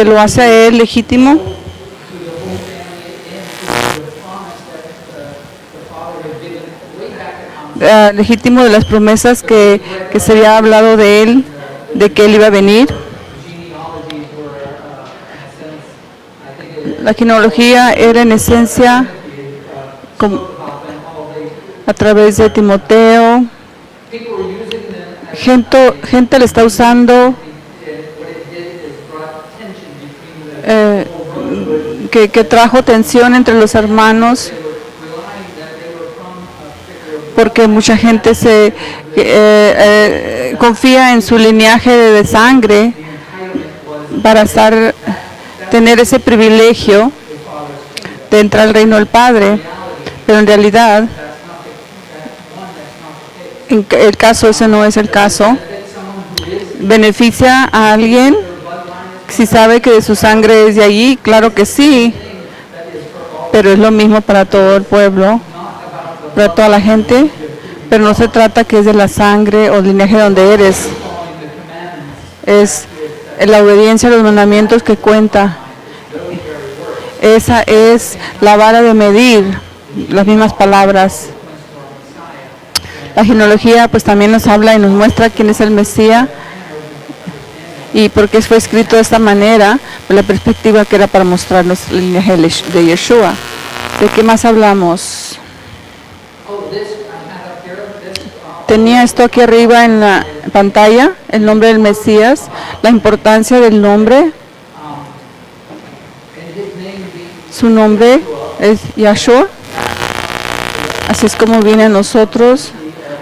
que lo hace a él legítimo. Legítimo de las promesas que se había hablado de él, de que él iba a venir. La genealogía era en esencia a través de Timoteo. Gente le está usando que trajo tensión entre los hermanos, porque mucha gente se confía en su linaje de sangre para tener ese privilegio de entrar al reino del Padre, pero en realidad el caso ese no es el caso. ¿Beneficia a alguien si sabe que de su sangre es de allí? Claro que sí, pero es lo mismo para todo el pueblo, para toda la gente, pero no se trata que es de la sangre o del linaje de donde eres. Es la obediencia a los mandamientos que cuenta. Esa es la vara de medir, las mismas palabras. La genealogía pues también nos habla y nos muestra quién es el Mesías y por qué fue escrito de esta manera, por la perspectiva que era para mostrarnos el linaje de Yeshua. ¿De qué más hablamos? Tenía esto aquí arriba en la pantalla, el nombre del Mesías, la importancia del nombre. Su nombre es Yahshua, así es como viene a nosotros.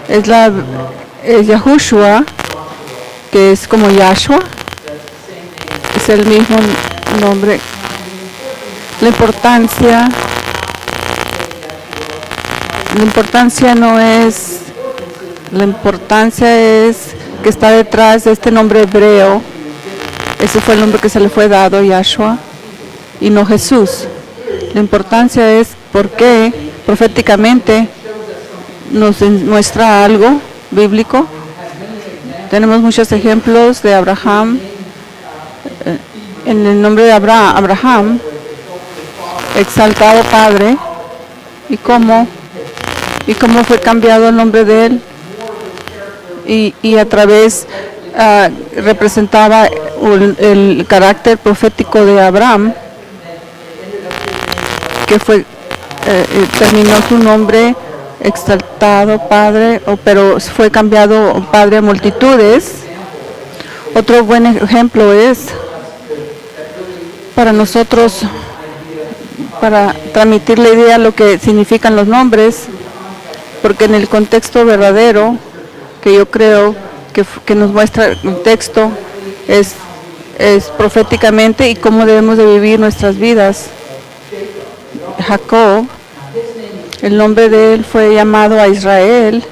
Es Yahushua, que es como Yahshua, es el mismo nombre. La importancia no es, la importancia es que está detrás de este nombre hebreo. Ese fue el nombre que se le fue dado, Yahshua, y no Jesús. La importancia es porque proféticamente nos muestra algo bíblico. Tenemos muchos ejemplos de Abraham, en el nombre de Abraham, exaltado padre, y cómo fue cambiado el nombre de él, y a través representaba el carácter profético de Abraham, que fue terminó su nombre exaltado padre, pero fue cambiado padre a multitudes. Otro buen ejemplo es para nosotros, para transmitir la idea de lo que significan los nombres, porque en el contexto verdadero que yo creo que nos muestra el texto es proféticamente y cómo debemos de vivir nuestras vidas. Jacob, el nombre de él fue llamado a Israel.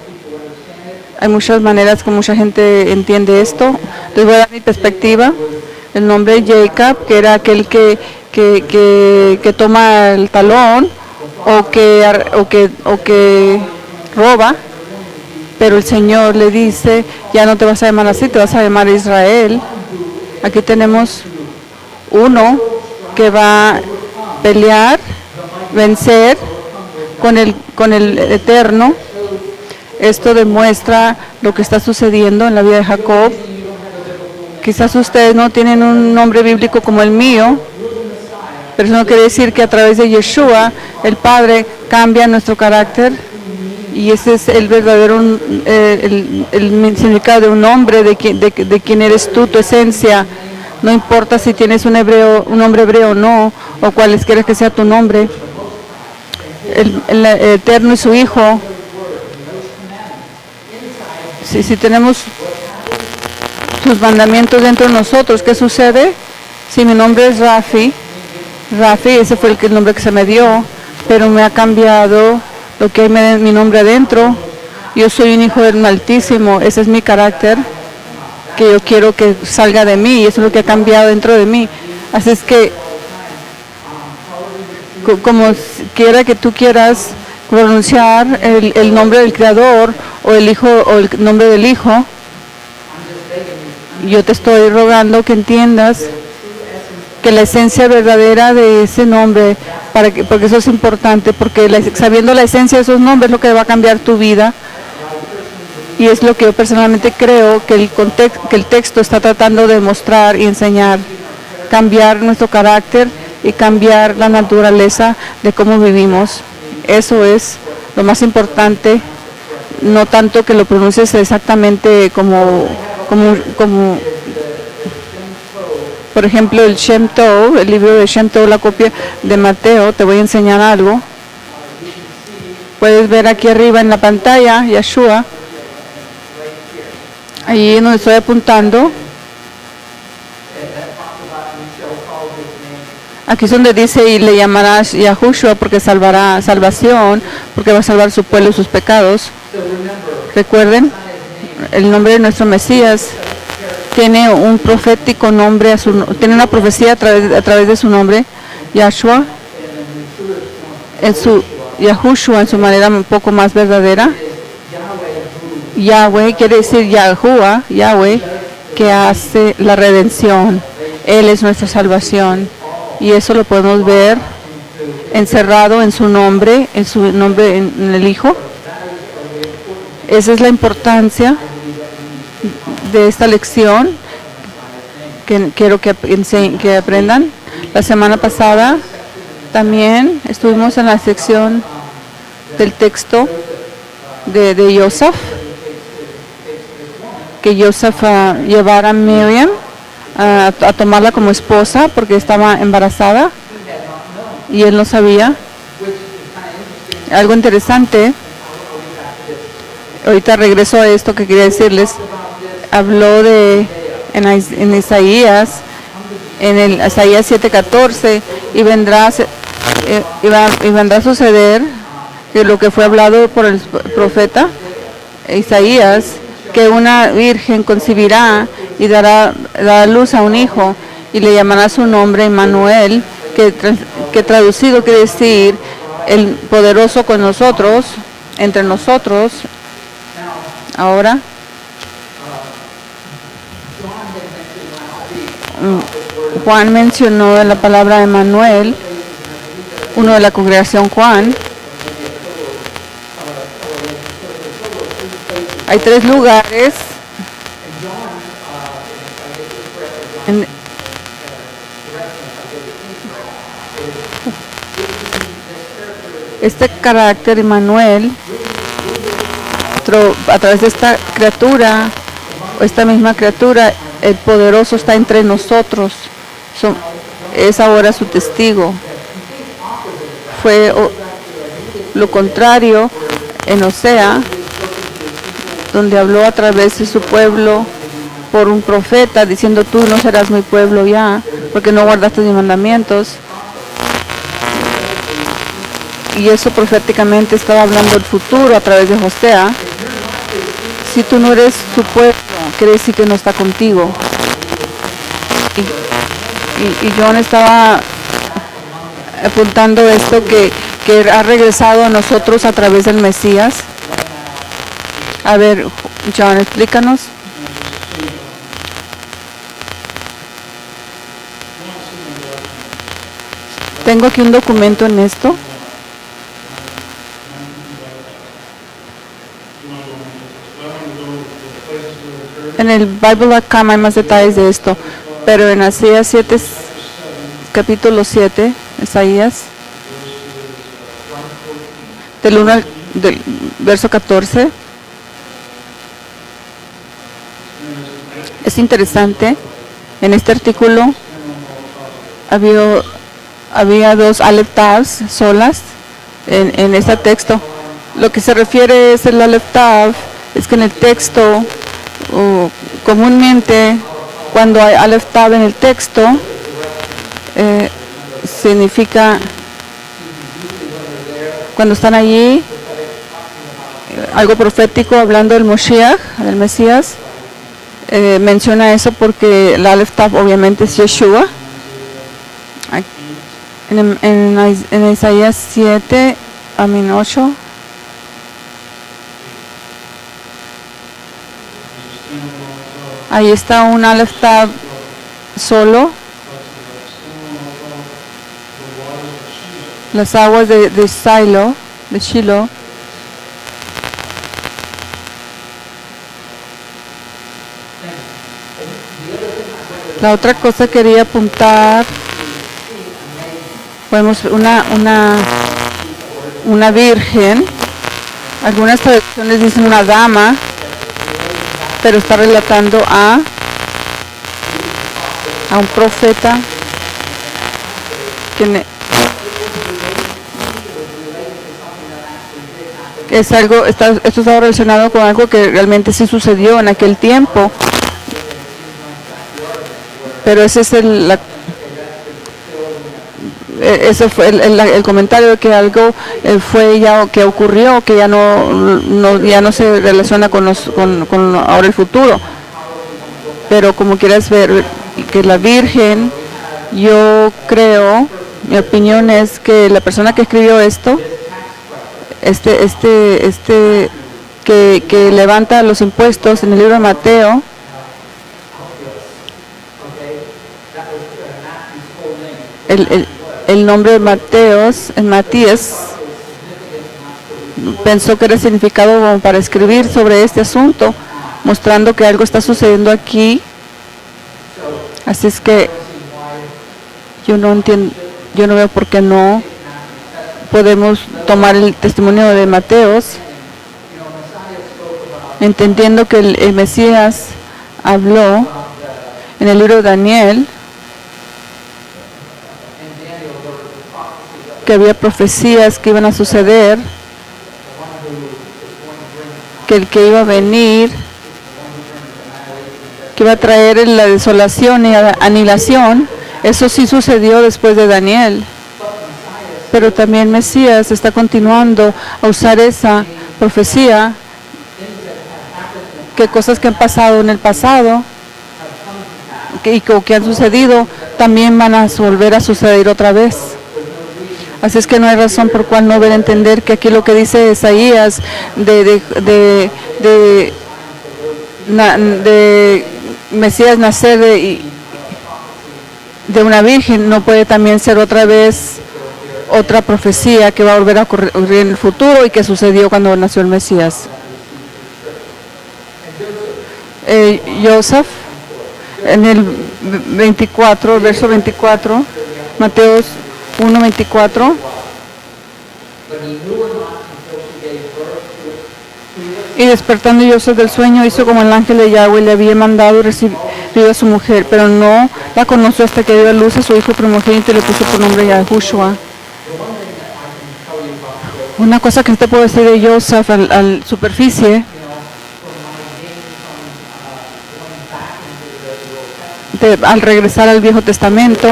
Hay muchas maneras que mucha gente entiende esto. Les voy a dar mi perspectiva. El nombre de Jacob, que era aquel que toma el talón o que roba, pero el Señor le dice, ya no te vas a llamar así, te vas a llamar Israel. Aquí tenemos uno que va a pelear, vencer con el Eterno. Esto demuestra lo que está sucediendo en la vida de Jacob. Quizás ustedes no tienen un nombre bíblico como el mío, pero eso no quiere decir que a través de Yeshua, el Padre, cambia nuestro carácter, y ese es el verdadero el significado de un nombre, de quién eres tú, tu esencia. No importa si tienes un nombre hebreo o no, o cualesquiera que sea tu nombre. El Eterno y su Hijo. Si tenemos sus mandamientos dentro de nosotros, ¿qué sucede? Si mi nombre es Rafi, ese fue el nombre que se me dio, pero me ha cambiado lo que hay mi nombre adentro. Yo soy un hijo del Altísimo, ese es mi carácter, que yo quiero que salga de mí, y eso es lo que ha cambiado dentro de mí. Así es que, como quiera que tú quieras pronunciar el nombre del Creador, o el Hijo, o el nombre del Hijo, yo te estoy rogando que entiendas que la esencia verdadera de ese nombre, porque eso es importante, porque sabiendo la esencia de esos nombres es lo que va a cambiar tu vida. Y es lo que yo personalmente creo que el texto está tratando de mostrar y enseñar, cambiar nuestro carácter y cambiar la naturaleza de cómo vivimos. Eso es lo más importante, no tanto que lo pronuncies exactamente como por ejemplo, el Shem Tov, el libro de Shem Tov, la copia de Mateo. Te voy a enseñar algo. Puedes ver aquí arriba en la pantalla, Yeshua, ahí donde estoy apuntando. Aquí es donde dice, y le llamarás Yahushua porque salvará salvación, porque va a salvar su pueblo y sus pecados. Recuerden, el nombre de nuestro Mesías tiene un profético nombre, tiene una profecía a través de su nombre, Yahshua, Yahushua en su manera un poco más verdadera. Yahweh quiere decir Yahuwah, Yahweh, que hace la redención. Él es nuestra salvación. Y eso lo podemos ver encerrado en su nombre, en el Hijo. Esa es la importancia de esta lección que quiero que aprendan. La semana pasada también estuvimos en la sección del texto de Yosef, que Yosef llevara a Miriam a tomarla como esposa porque estaba embarazada y él no sabía. Algo interesante, ahorita regreso a esto que quería decirles. Habló en Isaías, en el Isaías 7:14, y vendrá a suceder que lo que fue hablado por el profeta Isaías, que una virgen concebirá y dará luz a un hijo y le llamará su nombre Emmanuel, que traducido quiere decir el poderoso con nosotros, entre nosotros. Ahora Juan mencionó la palabra Emmanuel, uno de la congregación Juan. Hay 3 lugares este carácter Emmanuel, a través de esta criatura, o esta misma criatura, el poderoso está entre nosotros. Es ahora su testigo. Fue lo contrario en Osea, donde habló a través de su pueblo por un profeta, diciendo: tú no serás mi pueblo ya, porque no guardaste mis mandamientos. Y eso proféticamente estaba hablando el futuro a través de Osea. Si tú no eres tu pueblo, quiere decir que no está contigo. Y John estaba apuntando esto, que ha regresado a nosotros a través del Mesías. A ver, John, explícanos. Tengo aquí un documento en esto. En el Bible.com hay más detalles de esto, pero en Isaías 7, capítulo 7, Isaías, del verso 14, es interesante. En este artículo había 2 Aleph Tavs solas en este texto. Lo que se refiere es el Aleph Tav, es que en el texto, comúnmente cuando hay Aleph Tav en el texto, significa, cuando están allí, algo profético hablando del Moshiach, del Mesías, menciona eso porque el Aleph Tav obviamente es Yeshua. En Isaías 7, 8, ahí está un Aleph Tav solo, las aguas de Shiloh, de Shiloh. La otra cosa quería apuntar, vemos una virgen, algunas traducciones dicen una dama, pero está relatando a un profeta que es algo, esto está relacionado con algo que realmente sí sucedió en aquel tiempo, pero ese es ese fue el comentario de que algo fue ya que ocurrió, que ya no se relaciona con ahora el futuro. Pero como quieras ver, que la Virgen, yo creo, mi opinión es que la persona que escribió esto, que levanta los impuestos en el libro de Mateo, el nombre de Matías, pensó que era significado como para escribir sobre este asunto, mostrando que algo está sucediendo aquí. Así es que yo no entiendo, yo no veo por qué no podemos tomar el testimonio de Mateos, entendiendo que el Mesías habló en el libro de Daniel, que había profecías que iban a suceder, que el que iba a venir, que iba a traer la desolación y la aniquilación. Eso sí sucedió después de Daniel. Pero también Mesías está continuando a usar esa profecía, que cosas que han pasado en el pasado y que han sucedido también van a volver a suceder otra vez. Así es que no hay razón por cual no ver entender que aquí lo que dice Isaías de Mesías nacer de una virgen no puede también ser otra vez otra profecía que va a volver a ocurrir en el futuro y que sucedió cuando nació el Mesías. Joseph, en el 24, el verso 24, Mateo 1:24. Y despertando Joseph del sueño, hizo como el ángel de Yahweh le había mandado y recibió a su mujer, pero no la conoció hasta que dio a luz a su hijo primogénito y le puso por nombre Yahushua. Una cosa que te puedo decir de Joseph al superficie, al regresar al Viejo Testamento,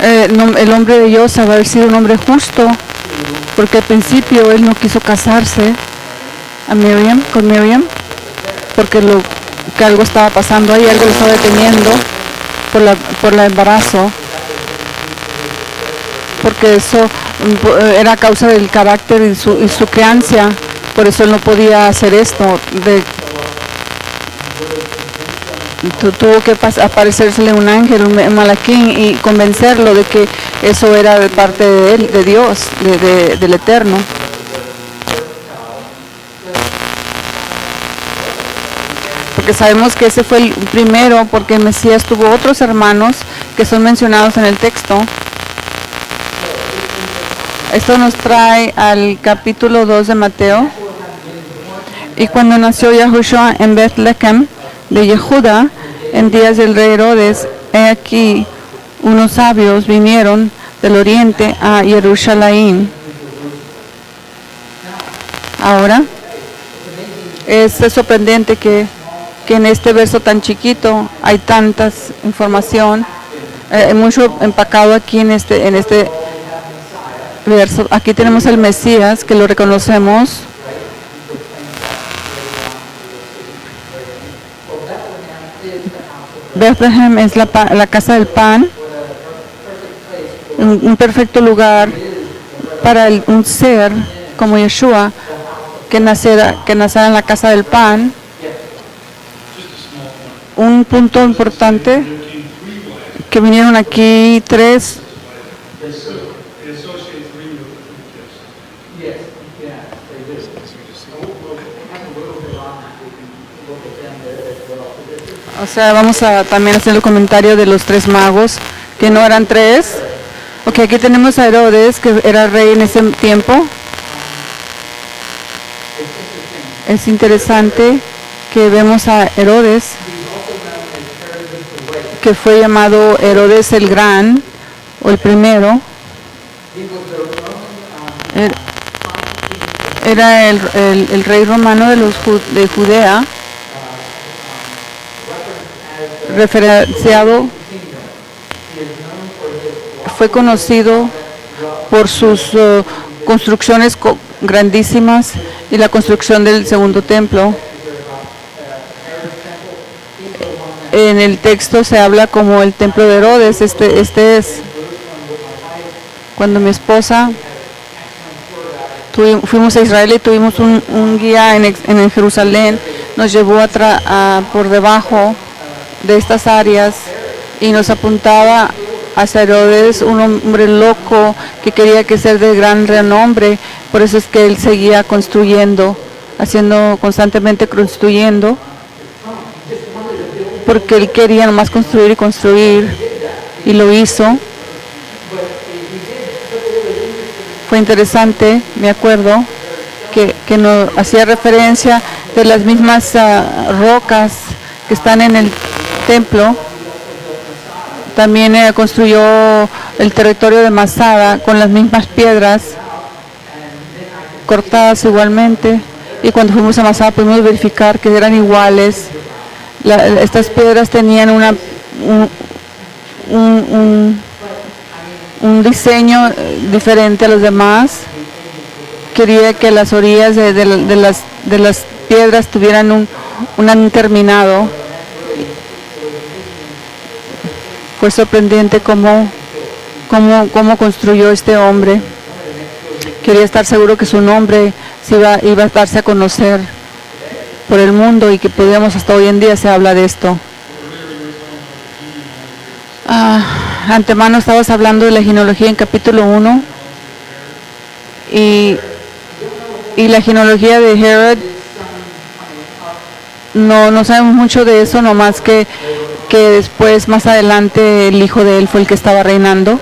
el hombre de Joseph va a haber sido un hombre justo, porque al principio él no quiso casarse con Miriam, porque que algo estaba pasando ahí, algo lo estaba deteniendo por el embarazo, porque eso era a causa del carácter y su crianza, por eso él no podía hacer esto. Tuvo que aparecérsele un ángel, un malaquín, y convencerlo de que eso era de parte de él, de Dios, del Eterno. Porque sabemos que ese fue el primero, porque el Mesías tuvo otros hermanos que son mencionados en el texto. Esto nos trae al capítulo 2 de Mateo. Y cuando nació Yahushua en Bethlehem de Yehuda, en días del rey Herodes, he aquí, unos sabios vinieron del oriente a Jerusalén. Ahora, es sorprendente que en este verso tan chiquito hay tanta información, mucho empacado aquí en este verso. Aquí tenemos al Mesías, que lo reconocemos. Bethlehem es la casa del pan, un perfecto lugar para un ser como Yeshua que naciera en la casa del pan. Un punto importante, que vinieron aquí 3 O sea, vamos a también hacer el comentario de los 3 magos, que no eran 3. Ok, aquí tenemos a Herodes, que era rey en ese tiempo. Es interesante que vemos a Herodes, que fue llamado Herodes el Gran, o el primero. Era el rey romano de Judea, referenciado, fue conocido por sus construcciones grandísimas y la construcción del segundo templo. En el texto se habla como el templo de Herodes. Este es cuando mi esposa fuimos a Israel y tuvimos un guía en Jerusalén, nos llevó por debajo de estas áreas y nos apuntaba hacia Herodes, un hombre loco que quería ser de gran renombre. Por eso es que él seguía construyendo, constantemente construyendo, porque él quería nomás construir y construir, y lo hizo. Fue interesante, me acuerdo, que nos hacía referencia de las mismas rocas que están en el templo. También construyó el territorio de Masada con las mismas piedras cortadas igualmente, y cuando fuimos a Masada pudimos verificar que eran iguales. Estas piedras tenían un diseño diferente a los demás. Quería que las orillas de las piedras tuvieran un terminado. Fue sorprendente cómo construyó este hombre. Quería estar seguro que su nombre iba a darse a conocer por el mundo, y que podíamos, hasta hoy en día se habla de esto. Antemano estabas hablando de la genealogía en capítulo 1 y la genealogía de Herod. No sabemos mucho de eso, nomás que después, más adelante, el hijo de él fue el que estaba reinando.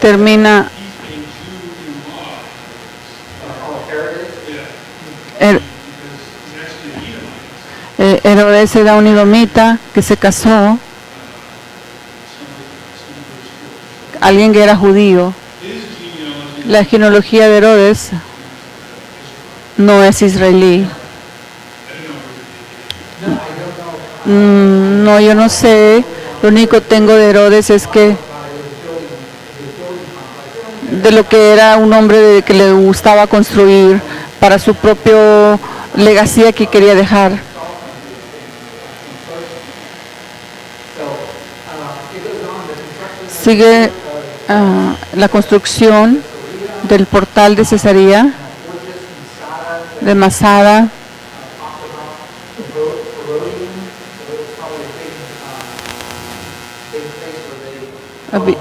Termina Herodes era un edomita que se casó, alguien que era judío. La genealogía de Herodes no es israelí. No, yo no sé. Lo único que tengo de Herodes es que de lo que era un hombre que le gustaba construir para su propio legacía que quería dejar. Sigue la construcción del portal de Cesarea, de Masada.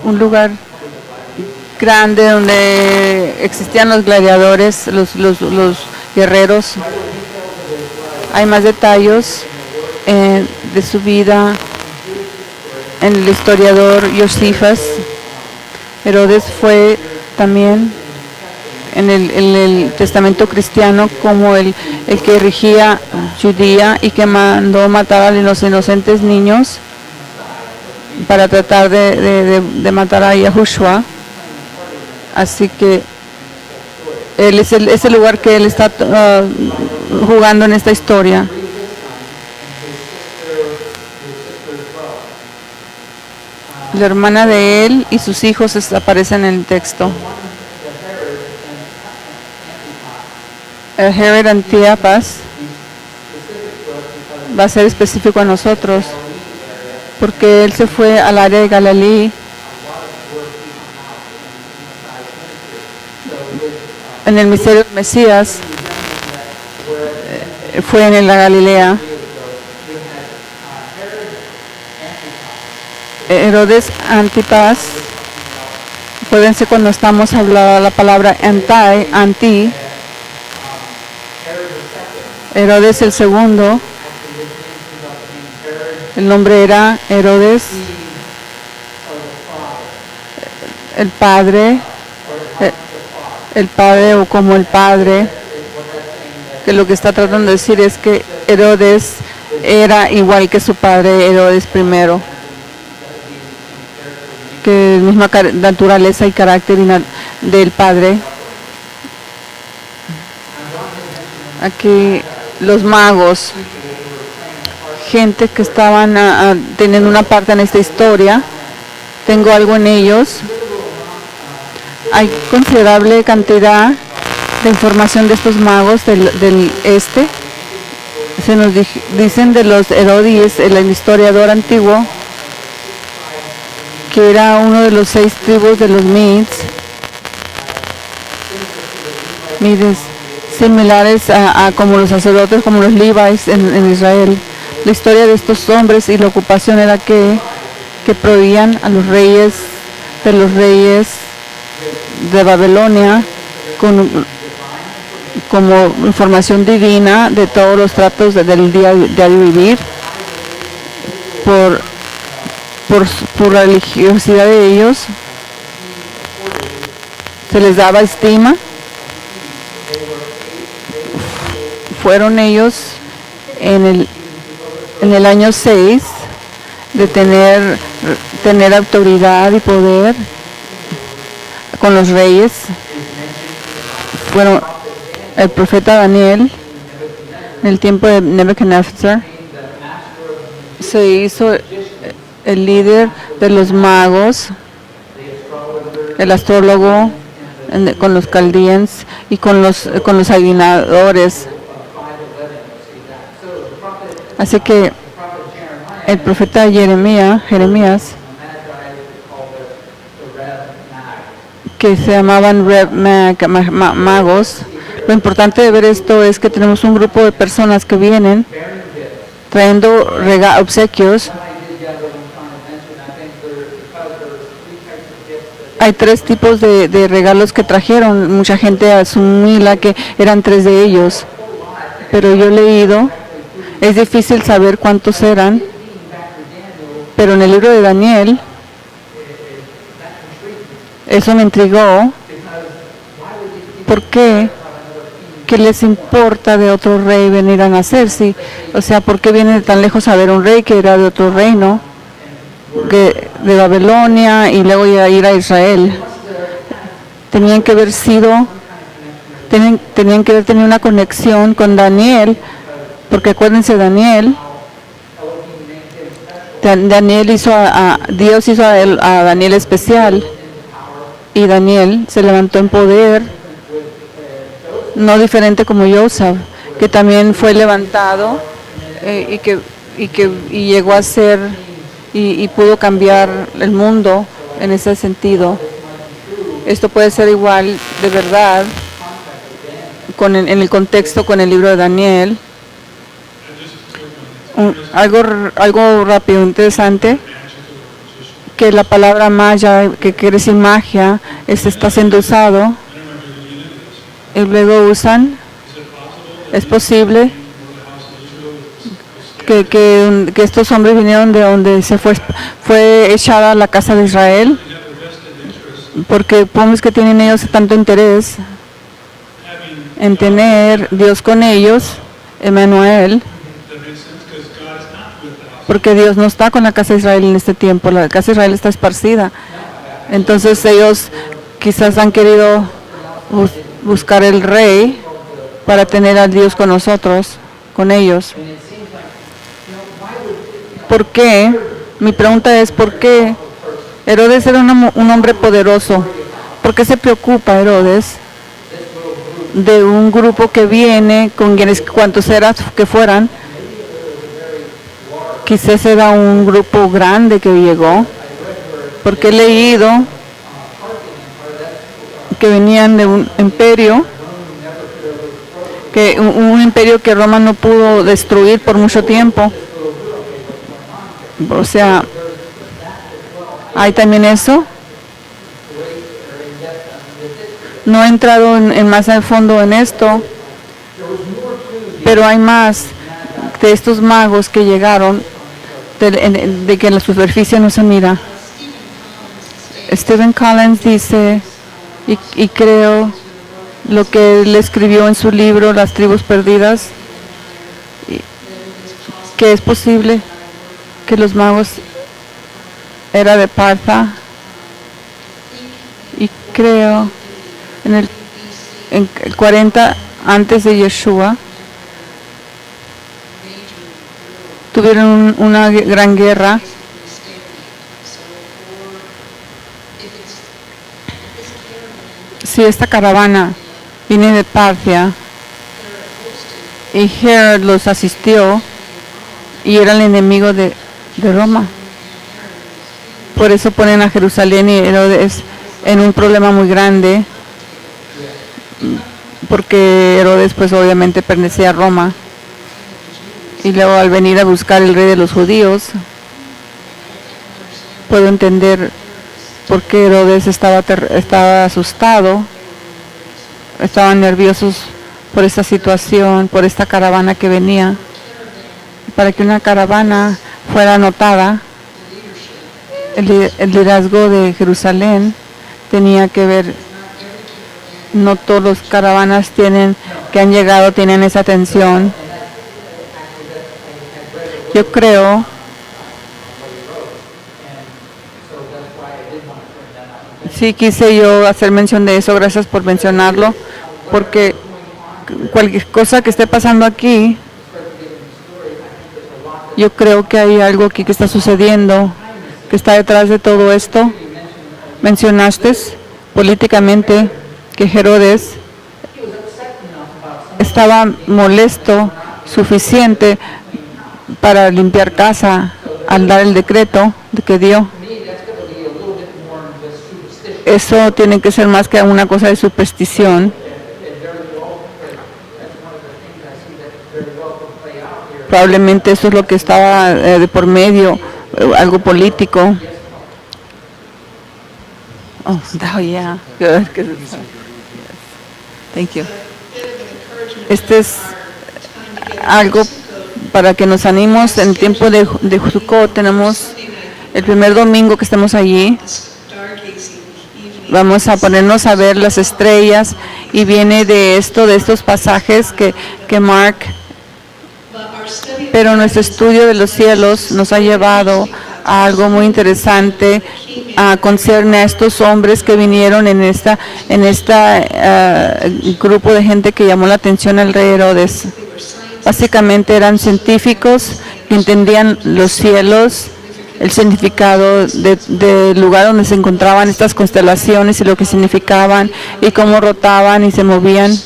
Un lugar grande donde existían los gladiadores, los guerreros. Hay más detalles de su vida en el historiador Josephus. Herodes fue también en el testamento cristiano como el que regía Judea y que mandó matar a los inocentes niños para tratar de matar a Yahushua. Así que él es el lugar que él está jugando en esta historia. La hermana de él y sus hijos aparecen en el texto. Herod Antipas va a ser específico a nosotros, porque él se fue al área de Galilea. En el misterio del Mesías fue en la Galilea. Herodes Antipas, acuérdense cuando estamos hablando la palabra anti, Herodes el segundo, el nombre era Herodes, el padre o como el padre, que lo que está tratando de decir es que Herodes era igual que su padre Herodes primero, que misma naturaleza y carácter del padre. Aquí los magos, gente que estaban teniendo una parte en esta historia, tengo algo en ellos. Hay considerable cantidad de información de estos magos del este. Se nos dicen de los Herodes, el historiador antiguo, que era uno de los 6 tribus de los Mides, similares a como los sacerdotes, como los Levites en Israel. La historia de estos hombres y la ocupación era que prohibían a los reyes de Babilonia como información divina de todos los tratos del día de vivir por la religiosidad de ellos. Se les daba estima. Fueron ellos en el año 6 de tener autoridad y poder con los reyes. Fueron el profeta Daniel en el tiempo de Nebuchadnezzar. Se hizo el líder de los magos, el astrólogo con los caldeans y con los adivinadores. Así que el profeta Jeremías, que se llamaban magos, lo importante de ver esto es que tenemos un grupo de personas que vienen trayendo obsequios. Hay 3 tipos de regalos que trajeron. Mucha gente asumía que eran 3 de ellos, pero yo he leído, es difícil saber cuántos eran, pero en el libro de Daniel, eso me intrigó. ¿Por qué? ¿Qué les importa de otro rey venir a nacer? Sí, o sea, ¿por qué vienen de tan lejos a ver un rey que era de otro reino, de Babilonia, y luego ir a Israel? Tenían que haber tenido una conexión con Daniel, porque acuérdense, Daniel Dios hizo a Daniel especial, y Daniel se levantó en poder, no diferente como Joseph, que también fue levantado y llegó a ser y pudo cambiar el mundo en ese sentido. Esto puede ser igual de verdad en el contexto con el libro de Daniel. Algo rápido, interesante, que la palabra maya, que quiere decir magia, está siendo usado y luego usan. Es posible que estos hombres vinieron de donde fue echada la casa de Israel, porque podemos que tienen ellos tanto interés en tener Dios con ellos, Emmanuel, porque Dios no está con la casa de Israel en este tiempo. La casa de Israel está esparcida. Entonces ellos quizás han querido buscar el rey para tener a Dios con nosotros, con ellos. ¿Por qué? Mi pregunta es, ¿por qué? Herodes era un hombre poderoso. ¿Por qué se preocupa Herodes de un grupo que viene, con quienes cuantos eran que fueran? Quizás era un grupo grande que llegó, porque he leído que venían de un imperio, un imperio que Roma no pudo destruir por mucho tiempo. O sea, hay también eso. No he entrado en más al fondo en esto, Pero hay más de estos magos que llegaron de que en la superficie no se mira. Stephen Collins dice, y creo lo que él escribió en su libro Las tribus perdidas, que es posible que los magos era de Partha, y creo en el 40 antes de Yeshua tuvieron una gran guerra. Si esta caravana viene de Partia y Herod los asistió y era el enemigo de Roma, por eso ponen a Jerusalén y Herodes en un problema muy grande, porque Herodes pues obviamente pertenecía a Roma, y luego al venir a buscar el rey de los judíos, puedo entender por qué Herodes estaba asustado, estaban nerviosos por esta situación, por esta caravana que venía. Para que una caravana fuera anotada, el liderazgo de Jerusalén tenía que ver. No todos los caravanas que han llegado tienen esa atención. Yo creo sí quise yo hacer mención de eso, gracias por mencionarlo, porque cualquier cosa que esté pasando aquí, yo creo que hay algo aquí que está sucediendo, que está detrás de todo esto. Mencionaste políticamente que Herodes estaba molesto suficiente para limpiar casa al dar el decreto de que dio. Eso tiene que ser más que una cosa de superstición. Probablemente eso es lo que estaba de por medio, algo político. Oh, yeah. Good. Thank you. Este es algo para que nos animemos en el tiempo de Sukkot. Tenemos el primer domingo que estamos allí. Vamos a ponernos a ver las estrellas y viene de estos pasajes que Mark. Pero nuestro estudio de los cielos nos ha llevado a algo muy interesante, concierne a estos hombres que vinieron en esta grupo de gente que llamó la atención al rey Herodes. Básicamente eran científicos que entendían los cielos, el significado del lugar donde se encontraban estas constelaciones y lo que significaban y cómo rotaban y se movían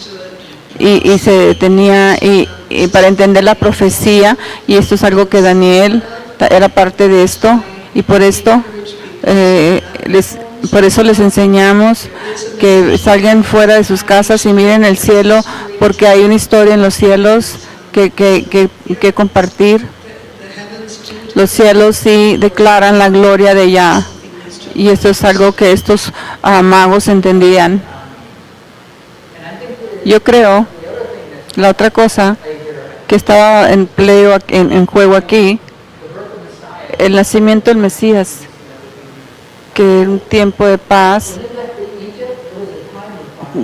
y se detenía y para entender la profecía, y esto es algo que Daniel era parte de esto, y por esto por eso les enseñamos que salgan fuera de sus casas y miren el cielo, porque hay una historia en los cielos que compartir. Los cielos sí declaran la gloria de Yah, y esto es algo que estos magos entendían. Yo creo, la otra cosa que estaba en juego aquí, el nacimiento del Mesías, que era un tiempo de paz.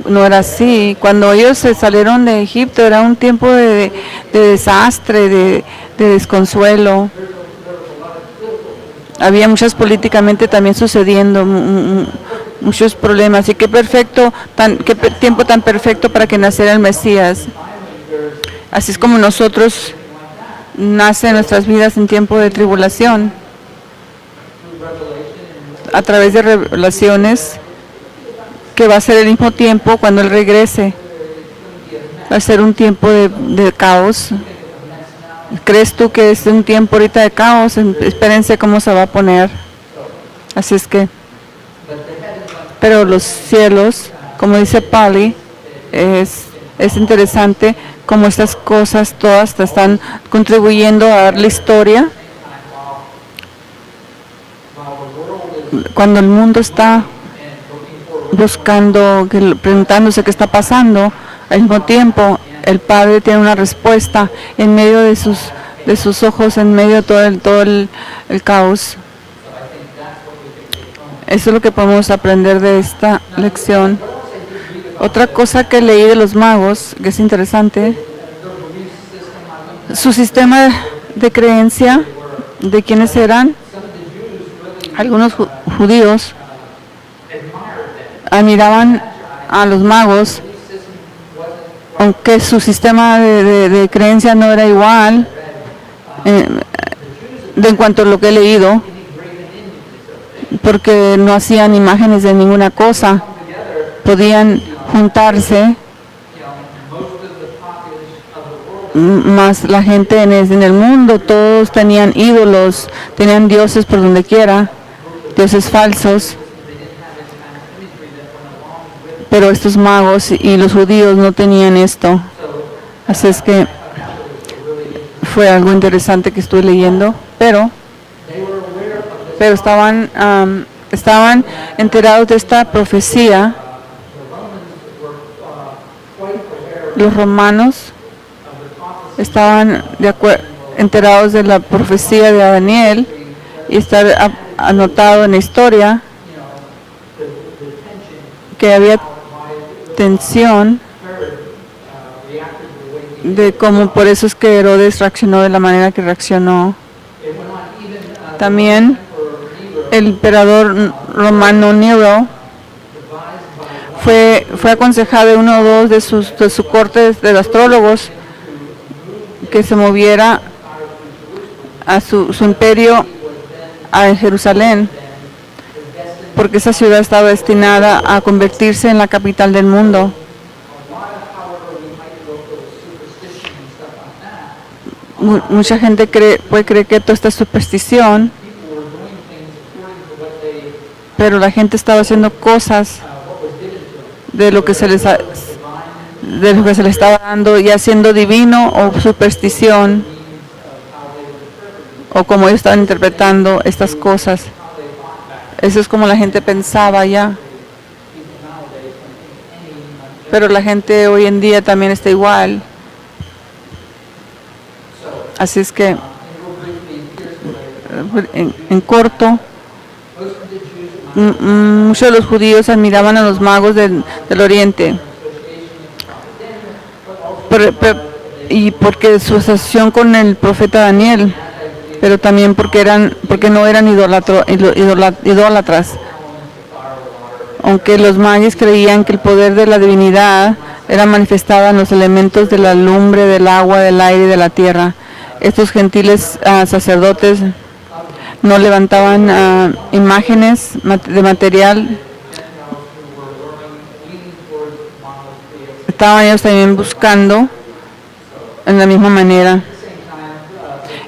No era así. Cuando ellos se salieron de Egipto era un tiempo de desastre, de desconsuelo. Había muchas políticamente también sucediendo, muchos problemas. Y qué tiempo tan perfecto para que naciera el Mesías. Así es como nosotros nacen nuestras vidas en tiempo de tribulación, a través de revelaciones, que va a ser el mismo tiempo cuando Él regrese. Va a ser un tiempo de caos. ¿Crees tú que es un tiempo ahorita de caos? Espérense cómo se va a poner. Así es que, pero los cielos, como dice Pali, es interesante cómo estas cosas todas te están contribuyendo a dar la historia. Cuando el mundo está buscando, preguntándose qué está pasando, al mismo tiempo el Padre tiene una respuesta en medio de sus ojos, en medio de todo el caos. Eso es lo que podemos aprender de esta lección. Otra cosa que leí de los magos, que es interesante, su sistema de creencia, de quiénes eran. Algunos judíos admiraban a los magos, aunque su sistema de creencia no era igual en cuanto a lo que he leído, porque no hacían imágenes de ninguna cosa. Podían juntarse más la gente en el mundo, todos tenían ídolos, tenían dioses por donde quiera, dioses falsos, pero estos magos y los judíos no tenían esto. Así es que fue algo interesante que estuve leyendo, pero estaban enterados de esta profecía. Los romanos estaban enterados de la profecía de Daniel y está anotado en la historia que había tensión de cómo, por eso es que Herodes reaccionó de la manera que reaccionó. También el emperador romano Nero fue aconsejado de uno o dos de su corte de astrólogos que se moviera a su imperio a Jerusalén, porque esa ciudad estaba destinada a convertirse en la capital del mundo. Mucha gente puede creer que toda esta superstición, pero la gente estaba haciendo cosas de lo que se les estaba dando, ya siendo divino o superstición, o como ellos estaban interpretando estas cosas. Eso es como la gente pensaba ya. Pero la gente hoy en día también está igual. Así es que, en corto, muchos de los judíos admiraban a los magos del Oriente. Y porque su asociación con el profeta Daniel, pero también porque no eran idólatras. Aunque los mayas creían que el poder de la divinidad era manifestado en los elementos de la lumbre, del agua, del aire y de la tierra. Estos gentiles sacerdotes no levantaban imágenes de material. Estaban ellos también buscando en la misma manera.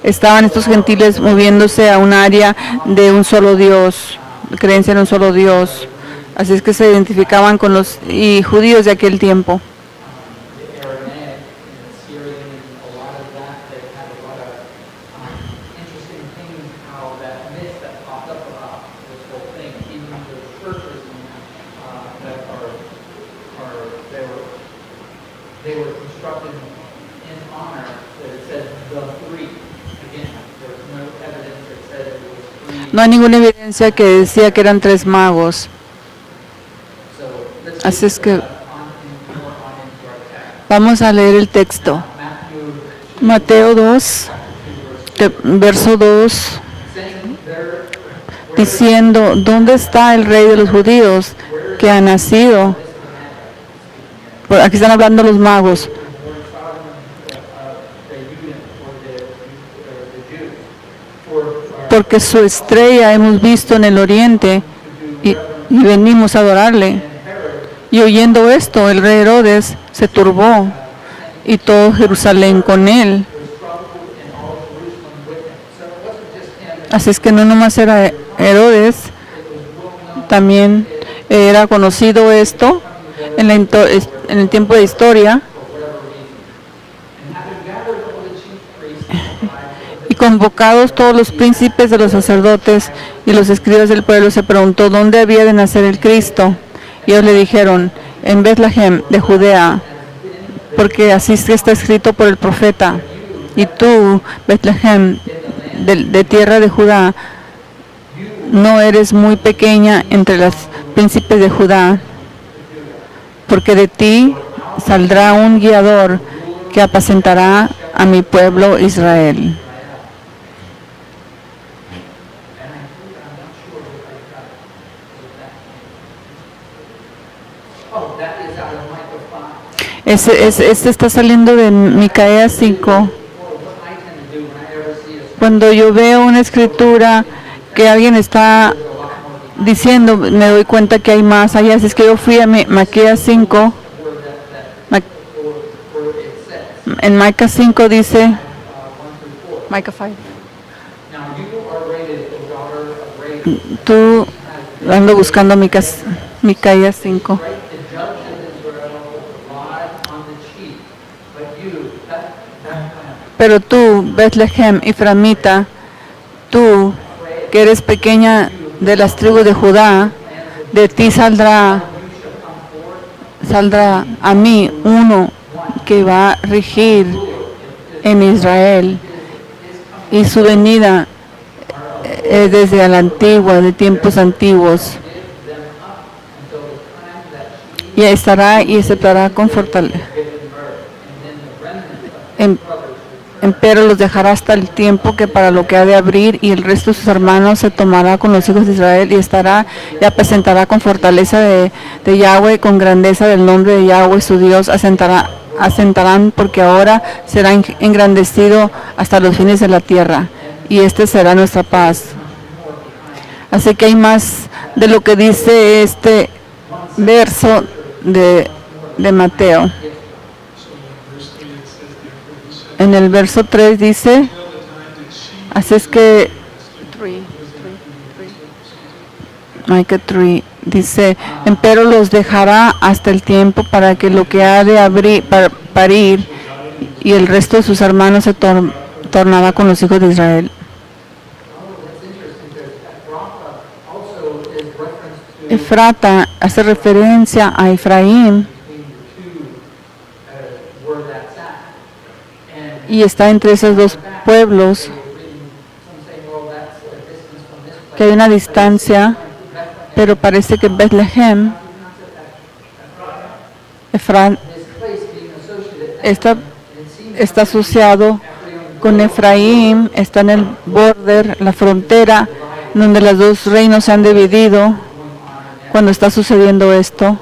Estaban estos gentiles moviéndose a un área de un solo Dios, creencia en un solo Dios. Así es que se identificaban con los judíos de aquel tiempo. No hay ninguna evidencia que decía que eran tres magos. Así es que vamos a leer el texto. Mateo 2, verso 2, diciendo, ¿dónde está el rey de los judíos que ha nacido? Aquí están hablando los magos. Porque su estrella hemos visto en el oriente y venimos a adorarle. Y oyendo esto, el rey Herodes se turbó y todo Jerusalén con él. Así es que no nomás era Herodes, también era conocido esto en el tiempo de historia. Y convocados todos los príncipes de los sacerdotes y los escribas del pueblo, se preguntó dónde había de nacer el Cristo. Y ellos le dijeron, en Betlehem de Judea, porque así es que está escrito por el profeta. Y tú, Betlehem, de tierra de Judá, no eres muy pequeña entre los príncipes de Judá, porque de ti saldrá un guiador que apacentará a mi pueblo Israel. Este está saliendo de Micaías 5. Cuando yo veo una escritura que alguien está diciendo, me doy cuenta que hay más allá. Así es que yo fui a Micaías 5. En Micaías 5 dice, Micaías 5. Tú ando buscando Micaías 5. Pero tú, Betlehem, Efraimita, tú que eres pequeña de las tribus de Judá, de ti saldrá a mí uno que va a regir en Israel, y su venida es desde la antigua, de tiempos antiguos, y estará y aceptará con fortaleza. Empero los dejará hasta el tiempo que para lo que ha de abrir, y el resto de sus hermanos se tomará con los hijos de Israel, y estará y apacentará con fortaleza de Yahweh, con grandeza del nombre de Yahweh su Dios asentarán, porque ahora será engrandecido hasta los fines de la tierra, y este será nuestra paz. Así que hay más de lo que dice este verso de Mateo. En el verso 3 dice, así es que Micah 3 dice, empero los dejará hasta el tiempo para que lo que ha de parir, y el resto de sus hermanos se tornará con los hijos de Israel. Efrata hace referencia a Efraín, y está entre esos dos pueblos, que hay una distancia, pero parece que Betlehem, está asociado con Efraín, está en el border, la frontera, donde los dos reinos se han dividido cuando está sucediendo esto.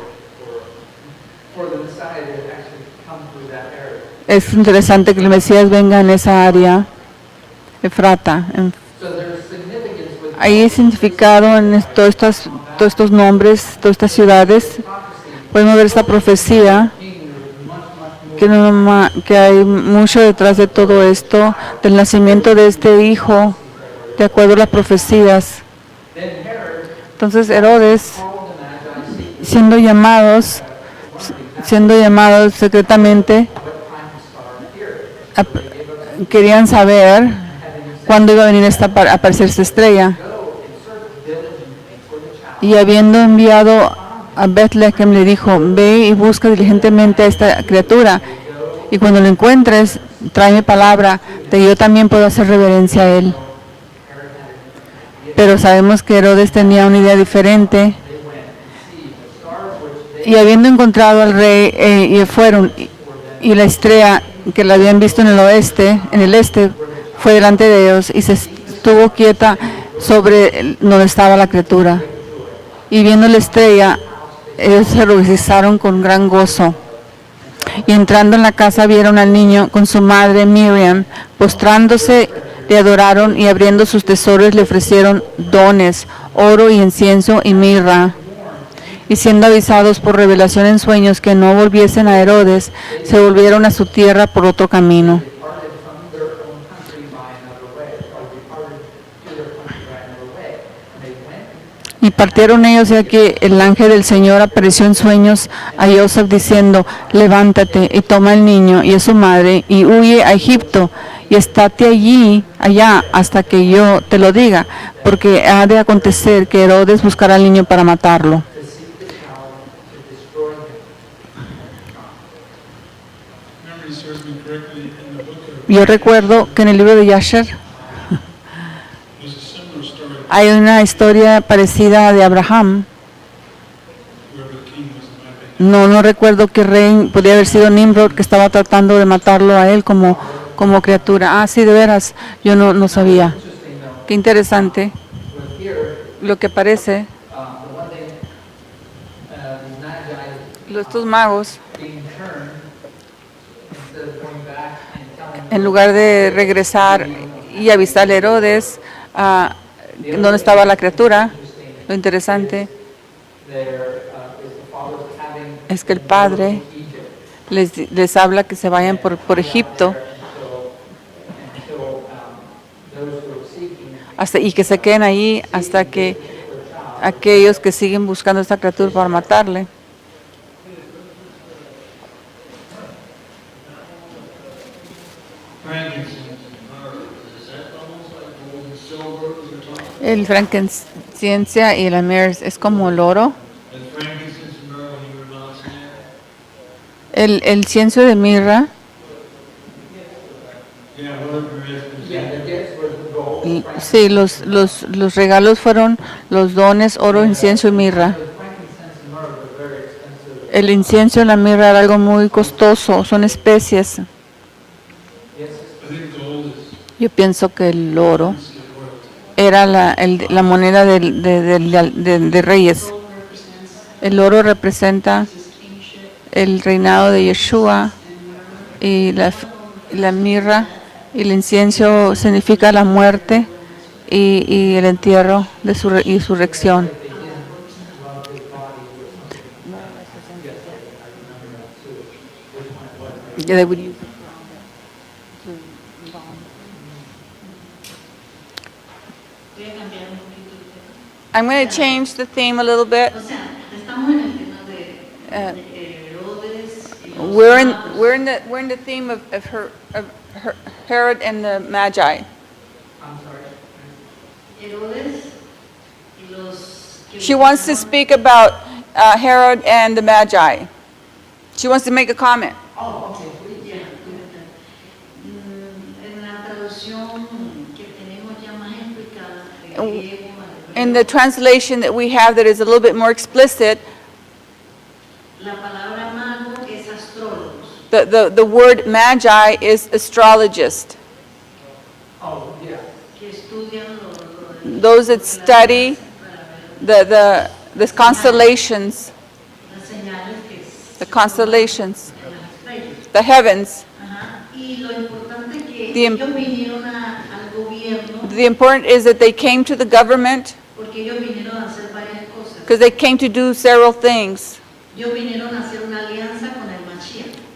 Es interesante que el Mesías venga en esa área, Efrata. Hay significado en todos estos nombres, todas estas ciudades. Podemos ver esta profecía, que hay mucho detrás de todo esto, del nacimiento de este hijo, de acuerdo a las profecías. Entonces Herodes, siendo llamados secretamente, querían saber cuándo iba a venir a aparecer esta estrella, y habiendo enviado a Betlehem, le dijo, ve y busca diligentemente a esta criatura, y cuando lo encuentres, tráeme palabra de que yo también puedo hacer reverencia a él. Pero sabemos que Herodes tenía una idea diferente, y habiendo encontrado al rey, y fueron, y la estrella que la habían visto en el este, fue delante de ellos, y se estuvo quieta sobre donde estaba la criatura. Y viendo la estrella, ellos se regocijaron con gran gozo. Y entrando en la casa, vieron al niño con su madre Miriam, postrándose, le adoraron, y abriendo sus tesoros le ofrecieron dones, oro y incienso y mirra. Y siendo avisados por revelación en sueños que no volviesen a Herodes, se volvieron a su tierra por otro camino. Y partieron ellos, y aquí el ángel del Señor apareció en sueños a Joseph diciendo, levántate y toma al niño y a su madre y huye a Egipto, y estate allá hasta que yo te lo diga, porque ha de acontecer que Herodes buscará al niño para matarlo. Yo recuerdo que en el libro de Yasher there's a similar story hay una historia parecida de Abraham. where the king was in my opinion. No recuerdo qué rey, podía haber sido Nimrod, que estaba tratando de matarlo a él como criatura. Ah, sí, de veras, yo no sabía. Qué interesante lo que parece. Estos magos, en lugar de regresar y avisar a Herodes dónde estaba la criatura, lo interesante es que el padre les habla que se vayan por Egipto y que se queden ahí hasta que aquellos que siguen buscando a esta criatura para matarle. El frankincense y la mirra es como el oro. El incienso de mirra, sí, los regalos fueron los dones, oro, incienso y mirra. El incienso y la mirra era algo muy costoso, son especies. Yo pienso que el oro era la moneda de reyes. El oro representa el reinado de Yeshua y la mirra y el incienso significa la muerte y el entierro de su resurrección. I'm going to change the theme a little bit. We're in the theme of Herod and the Magi. She wants to speak about Herod and the Magi. She wants to make a comment. In the translation that we have that is a little bit more explicit, the word magi is astrologist. Those that study the constellations, the heavens. The important is that they came to the government because they came to do several things.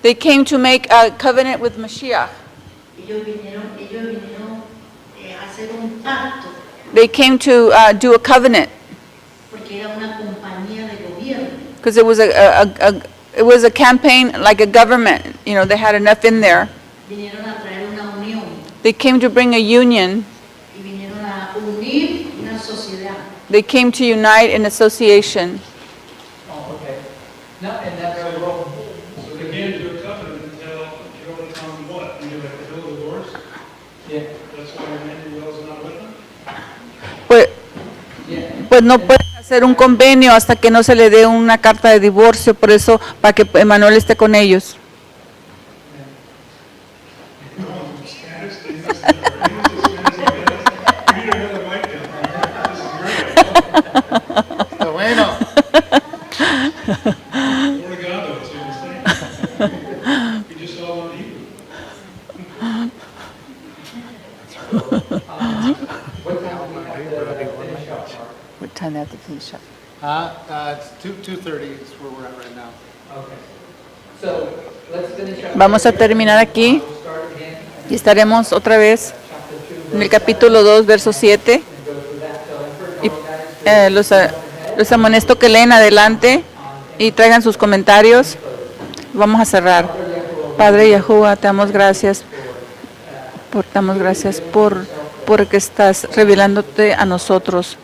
They came to make a covenant with Mashiach. They came to do a covenant because it was a campaign like a government. You know, they had enough in there. They came to bring a union. They came to unite in association. Oh, okay. No, and that's very well. So they came to a covenant until you overcome what? You have to build divorce? Yeah. That's why Emmanuel's not with them? Pues no pueden hacer un convenio hasta que no se le dé una carta de divorcio, por eso para que Emmanuel esté con ellos. Está bueno. What time they have to finish up? It's 2:30 is where we're at right now. Okay. So, let's finish up. Vamos a terminar aquí We'll start again y estaremos otra vez chapter 2, en el capítulo 2, verso 7. and go through that. So, Y first of all, guys, los amonesto que leen adelante y traigan sus comentarios. Vamos a cerrar. Padre Yahuwah, te damos gracias por que estás revelándote a nosotros.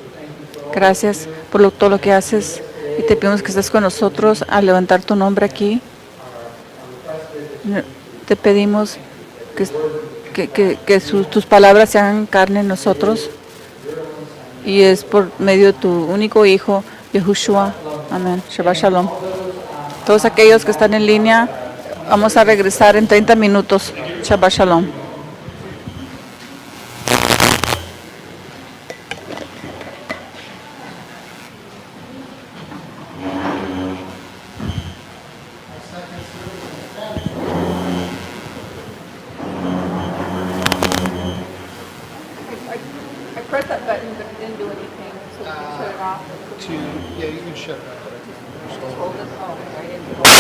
Gracias por todo lo que haces y te pedimos que estés con nosotros al levantar tu nombre aquí. Te pedimos tus palabras se hagan carne en nosotros. Y es por medio de tu único Hijo, Yahushua. Amén. Shabbat Shalom. Todos aquellos que están en línea, vamos a regresar en 30 minutos. Shabbat Shalom. I pressed that button, but it didn't do anything. So you can shut it off. Yeah, you can shut it off. Hold it. Oh, I didn't.